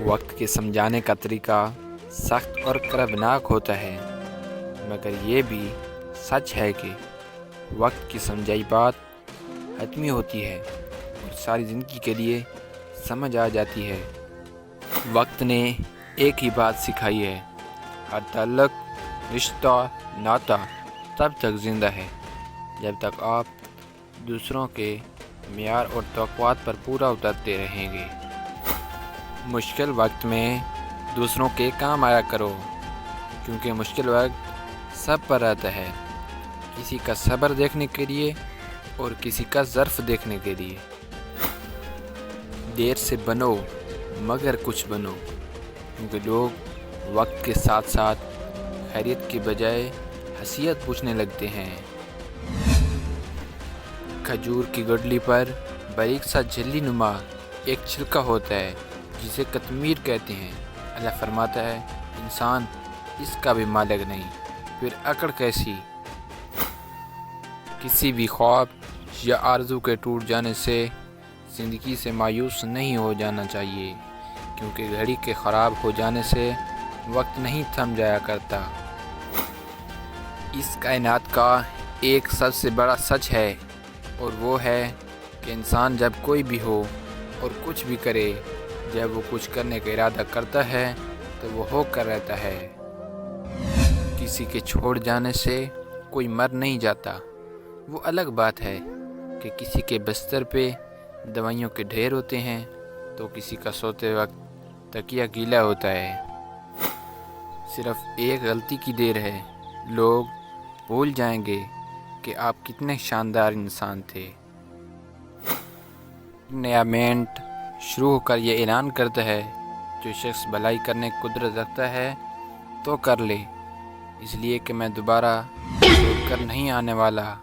وقت کے سمجھانے کا طریقہ سخت اور کربناک ہوتا ہے، مگر یہ بھی سچ ہے کہ وقت کی سمجھائی بات حتمی ہوتی ہے اور ساری زندگی کے لیے سمجھ آ جاتی ہے۔ وقت نے ایک ہی بات سکھائی ہے، ہر تعلق، رشتہ، ناطہ تب تک زندہ ہے جب تک آپ دوسروں کے معیار اور توقعات پر پورا اترتے رہیں گے۔ مشکل وقت میں دوسروں کے کام آیا کرو، کیونکہ مشکل وقت سب پر آتا ہے، کسی کا صبر دیکھنے کے لیے اور کسی کا ظرف دیکھنے کے لیے۔ دیر سے بنو مگر کچھ بنو، کیونکہ لوگ وقت کے ساتھ ساتھ خیریت کی بجائے حیثیت پوچھنے لگتے ہیں۔ کھجور کی گڈلی پر باریک سا جھلی نما ایک چھلکا ہوتا ہے جسے قطمیر کہتے ہیں۔ اللہ فرماتا ہے انسان اس کا بھی مالک نہیں، پھر اکڑ کیسی؟ کسی بھی خواب یا آرزو کے ٹوٹ جانے سے زندگی سے مایوس نہیں ہو جانا چاہیے، کیونکہ گھڑی کے خراب ہو جانے سے وقت نہیں تھم جایا کرتا۔ اس کائنات کا ایک سب سے بڑا سچ ہے، اور وہ ہے کہ انسان جب کوئی بھی ہو اور کچھ بھی کرے، جب وہ کچھ کرنے کا ارادہ کرتا ہے تو وہ ہو کر رہتا ہے۔ کسی کے چھوڑ جانے سے کوئی مر نہیں جاتا۔ وہ الگ بات ہے کہ کسی کے بستر پہ دوائیوں کے ڈھیر ہوتے ہیں تو کسی کا سوتے وقت تکیہ گیلا ہوتا ہے۔ صرف ایک غلطی کی دیر ہے، لوگ بھول جائیں گے کہ آپ کتنے شاندار انسان تھے۔ نیا منٹ شروع ہو کر یہ اعلان کرتا ہے، جو شخص بھلائی کرنے کی قدرت رکھتا ہے تو کر لے، اس لیے کہ میں دوبارہ لوٹ کر نہیں آنے والا۔